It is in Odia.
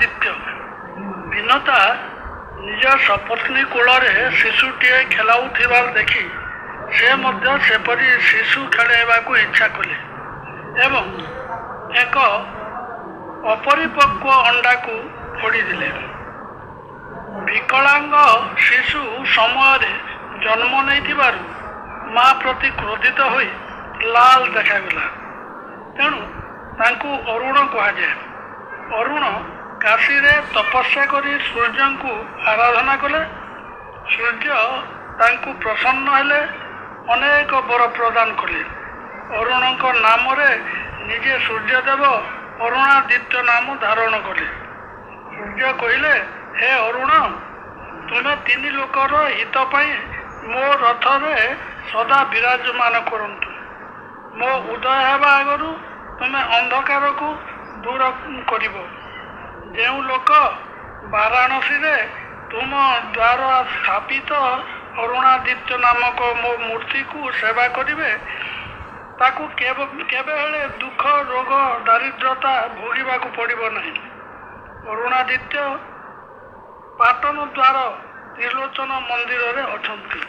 ଅରୁଣାଦିତ୍ୟ। ବିନତା ନିଜ ସପତ୍ନୀ କୋଳରେ ଶିଶୁଟିଏ ଖେଳାଉଥିବାର ଦେଖି ସେ ମଧ୍ୟ ସେପରି ଶିଶୁ ଖେଳାଇବାକୁ ଇଚ୍ଛା କଲେ ଏବଂ ଏକ ଅପରିପକ୍ୱ ଅଣ୍ଡାକୁ ଫୋଡ଼ିଦେଲେ। ବିକଳାଙ୍ଗ ଶିଶୁ ସମୟରେ ଜନ୍ମ ନେଇଥିବାରୁ ମା ପ୍ରତି କ୍ରୋଧିତ ହୋଇ ଲାଲ ଦେଖାଗଲା। ତେଣୁ ତାଙ୍କୁ ଅରୁଣ କୁହାଯାଏ। ଅରୁଣ କାଶୀରେ ତପସ୍ୟା କରି ସୂର୍ଯ୍ୟଙ୍କୁ ଆରାଧନା କଲେ। ସୂର୍ଯ୍ୟ ତାଙ୍କୁ ପ୍ରସନ୍ନ ହେଲେ, ଅନେକ ବର ପ୍ରଦାନ କଲେ। ଅରୁଣଙ୍କ ନାମରେ ନିଜେ ସୂର୍ଯ୍ୟଦେବ ଅରୁଣାଦିତ୍ୟ ନାମ ଧାରଣ କଲେ। ସୂର୍ଯ୍ୟ କହିଲେ, ହେ ଅରୁଣ, ତୁମେ ତିନି ଲୋକର ହିତ ପାଇଁ ମୋ ରଥରେ ସଦା ବିରାଜମାନ କରନ୍ତୁ। ମୋ ଉଦୟ ହେବା ଆଗରୁ ତୁମେ ଅନ୍ଧକାରକୁ ଦୂର କରିବ। ଯେଉଁ ଲୋକ ବାରାଣସୀରେ ତୁମ ଦ୍ୱାର ସ୍ଥାପିତ ଅରୁଣାଦିତ୍ୟ ନାମକ ମୋ ମୂର୍ତ୍ତିକୁ ସେବା କରିବେ, ତାକୁ କେବେ ହେଲେ ଦୁଃଖ, ରୋଗ, ଦାରିଦ୍ରତା ଭୋଗିବାକୁ ପଡ଼ିବ ନାହିଁ। ଅରୁଣାଦିତ୍ୟ ପାଟନ ଦ୍ୱାର ତ୍ରିଲୋଚନ ମନ୍ଦିରରେ ଅଛନ୍ତି।